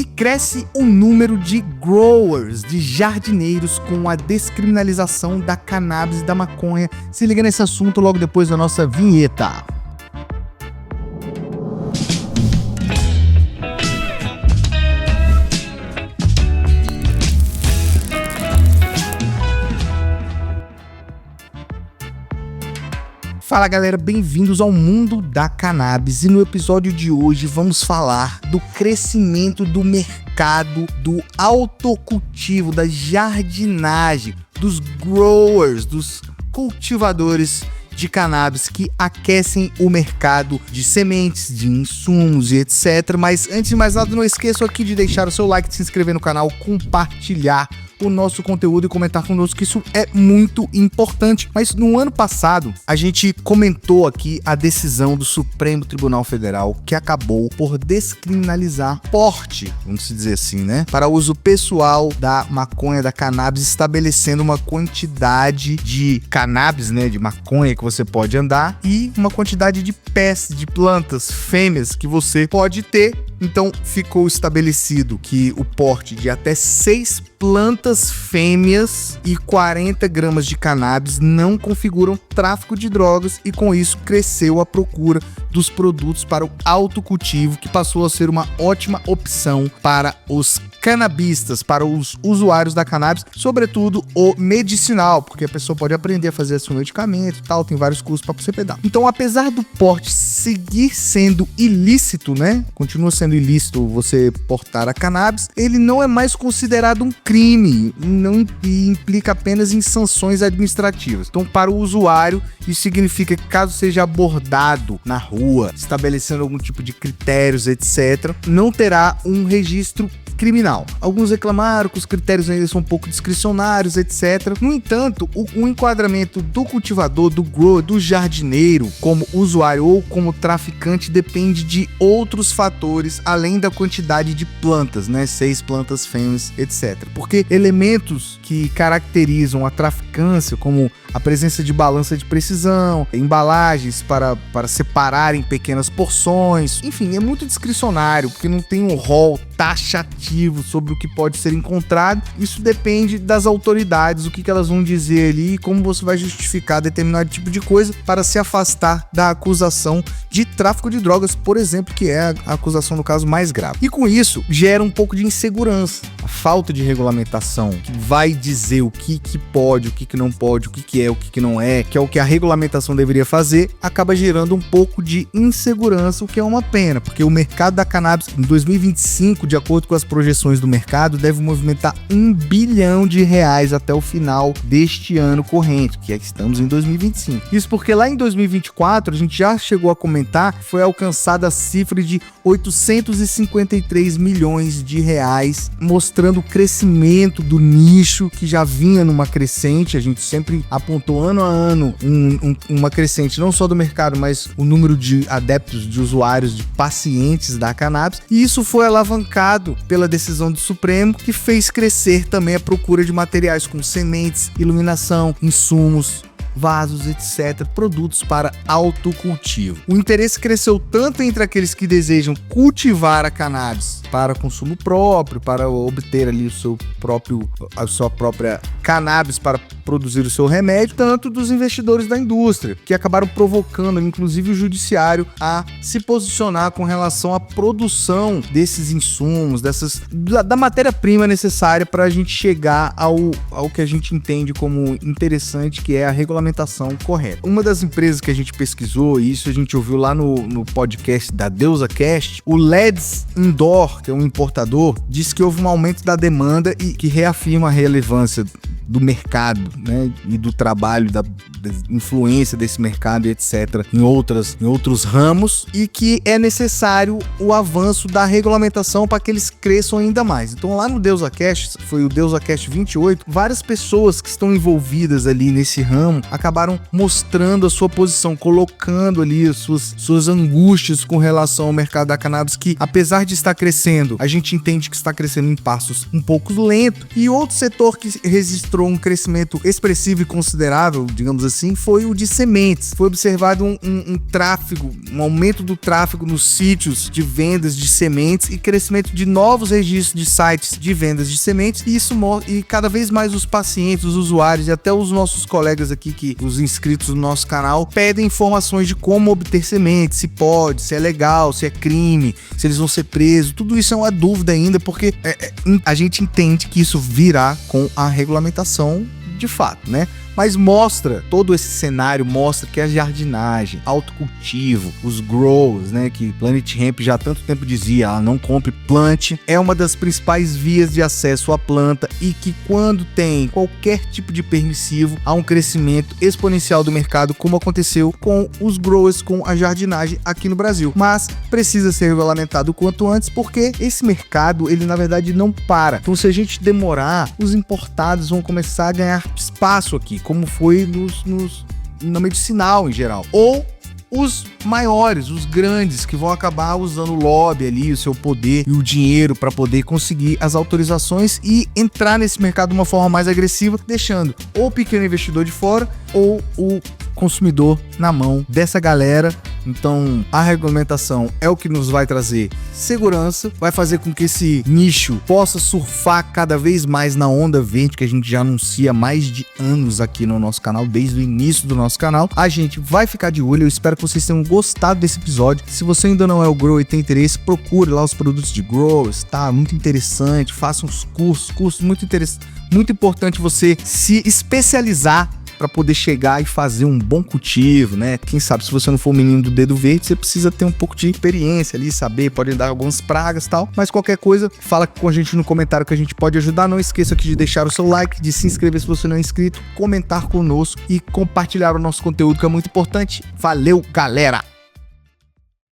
E cresce o número de growers, de jardineiros, com a descriminalização da cannabis e da maconha. Se liga nesse assunto logo depois da nossa vinheta. Fala galera, bem-vindos ao mundo da cannabis e no episódio de hoje vamos falar do crescimento do mercado do autocultivo, da jardinagem, dos growers, dos cultivadores de cannabis que aquecem o mercado de sementes, de insumos e etc. Mas antes de mais nada, não esqueça aqui de deixar o seu like, de se inscrever no canal, compartilhar o nosso conteúdo e comentar conosco, que isso é muito importante. Mas no ano passado, a gente comentou aqui a decisão do Supremo Tribunal Federal que acabou por descriminalizar porte, vamos dizer assim, né, para uso pessoal da maconha, da cannabis, estabelecendo uma quantidade de cannabis, né, de maconha que você pode andar e uma quantidade de pés, de plantas, fêmeas que você pode ter. Então ficou estabelecido que o porte de até 6 plantas fêmeas e 40 gramas de cannabis não configuram tráfico de drogas, e com isso cresceu a procura dos produtos para o autocultivo, que passou a ser uma ótima opção para os canabistas, para os usuários da cannabis, sobretudo o medicinal, porque a pessoa pode aprender a fazer seu medicamento e tal, tem vários cursos para você pegar. Então, apesar do porte seguir sendo ilícito, né, continua sendo ilícito você portar a cannabis, ele não é mais considerado um crime, não implica apenas em sanções administrativas. Então, para o usuário, isso significa que caso seja abordado na rua, estabelecendo algum tipo de critérios, etc., não terá um registro criminal. Alguns reclamaram que os critérios ainda são um pouco discricionários, etc. No entanto, o enquadramento do cultivador, do grower, do jardineiro como usuário ou como traficante depende de outros fatores além da quantidade de plantas, né? 6 plantas fêmeas, etc. Porque elementos que caracterizam a traficância, como a presença de balança de precisão, embalagens para separar em pequenas porções, enfim, é muito discricionário, porque não tem um rol taxativo sobre o que pode ser encontrado. Isso depende das autoridades, o que elas vão dizer ali e como você vai justificar determinado tipo de coisa para se afastar da acusação de tráfico de drogas, por exemplo, que é a acusação no caso mais grave. E com isso, gera um pouco de insegurança. A falta de regulamentação, que vai dizer o que pode, o que não pode, o que é, o que não é, que é o que a regulamentação deveria fazer, acaba gerando um pouco de insegurança, o que é uma pena, porque o mercado da cannabis em 2025, de acordo com as projeções do mercado, deve movimentar R$1 bilhão até o final deste ano corrente, que é que estamos em 2025. Isso porque lá em 2024, a gente já chegou a comentar, foi alcançada a cifra de R$853 milhões, mostrando o crescimento do nicho que já vinha numa crescente. A gente sempre apontou ano a ano uma crescente, não só do mercado, mas o número de adeptos, de usuários, de pacientes da cannabis, e isso foi alavancado pela decisão do Supremo, que fez crescer também a procura de materiais com sementes, iluminação, insumos, vasos, etc., produtos para autocultivo. O interesse cresceu tanto entre aqueles que desejam cultivar a cannabis para consumo próprio, para obter ali a sua própria cannabis para produzir o seu remédio, tanto dos investidores da indústria, que acabaram provocando, inclusive, o judiciário a se posicionar com relação à produção desses insumos, da matéria-prima necessária para a gente chegar ao que a gente entende como interessante, que é a regulamentação correta. Uma das empresas que a gente pesquisou, e isso a gente ouviu lá no podcast da DeusaCast, o Leds Indoor, que é um importador, disse que houve um aumento da demanda e que reafirma a relevância do mercado, né, e do trabalho, da influência desse mercado, etc., em outros ramos, e que é necessário o avanço da regulamentação para que eles cresçam ainda mais. Então lá no DeusaCast, foi o DeusaCast 28, várias pessoas que estão envolvidas ali nesse ramo acabaram mostrando a sua posição, colocando ali as suas angústias com relação ao mercado da cannabis, que apesar de estar crescendo, a gente entende que está crescendo em passos um pouco lentos, e outro setor que registrou mostrou um crescimento expressivo e considerável, digamos assim, foi o de sementes. Foi observado um aumento do tráfego nos sítios de vendas de sementes e crescimento de novos registros de sites de vendas de sementes, e cada vez mais os pacientes, os usuários e até os nossos colegas aqui, os inscritos no nosso canal, pedem informações de como obter sementes, se pode, se é legal, se é crime, se eles vão ser presos. Tudo isso é uma dúvida ainda, porque a gente entende que isso virá com a regulamentação de fato, né? Mas mostra, todo esse cenário mostra que a jardinagem, autocultivo, os grows, né, que Planet Hemp já há tanto tempo dizia, não compre, plante, é uma das principais vias de acesso à planta, e que quando tem qualquer tipo de permissivo, há um crescimento exponencial do mercado, como aconteceu com os growers, com a jardinagem aqui no Brasil. Mas precisa ser regulamentado o quanto antes, porque esse mercado, ele na verdade não para. Então, se a gente demorar, os importados vão começar a ganhar espaço aqui, como foi na medicinal em geral. Ou os maiores, os grandes, que vão acabar usando o lobby ali, o seu poder e o dinheiro para poder conseguir as autorizações e entrar nesse mercado de uma forma mais agressiva, deixando ou o pequeno investidor de fora ou o consumidor na mão dessa galera. Então, a regulamentação é o que nos vai trazer segurança, vai fazer com que esse nicho possa surfar cada vez mais na onda verde, que a gente já anuncia há mais de anos aqui no nosso canal, desde o início do nosso canal. A gente vai ficar de olho, eu espero que vocês tenham gostado desse episódio. Se você ainda não é o Grow e tem interesse, procure lá os produtos de Growers, tá? Muito interessante, faça uns cursos muito interessantes. Muito importante você se especializar para poder chegar e fazer um bom cultivo, né? Quem sabe, se você não for o menino do dedo verde, você precisa ter um pouco de experiência ali, saber, pode dar algumas pragas e tal, mas qualquer coisa, fala com a gente no comentário que a gente pode ajudar. Não esqueça aqui de deixar o seu like, de se inscrever se você não é inscrito, comentar conosco e compartilhar o nosso conteúdo, que é muito importante. Valeu, galera!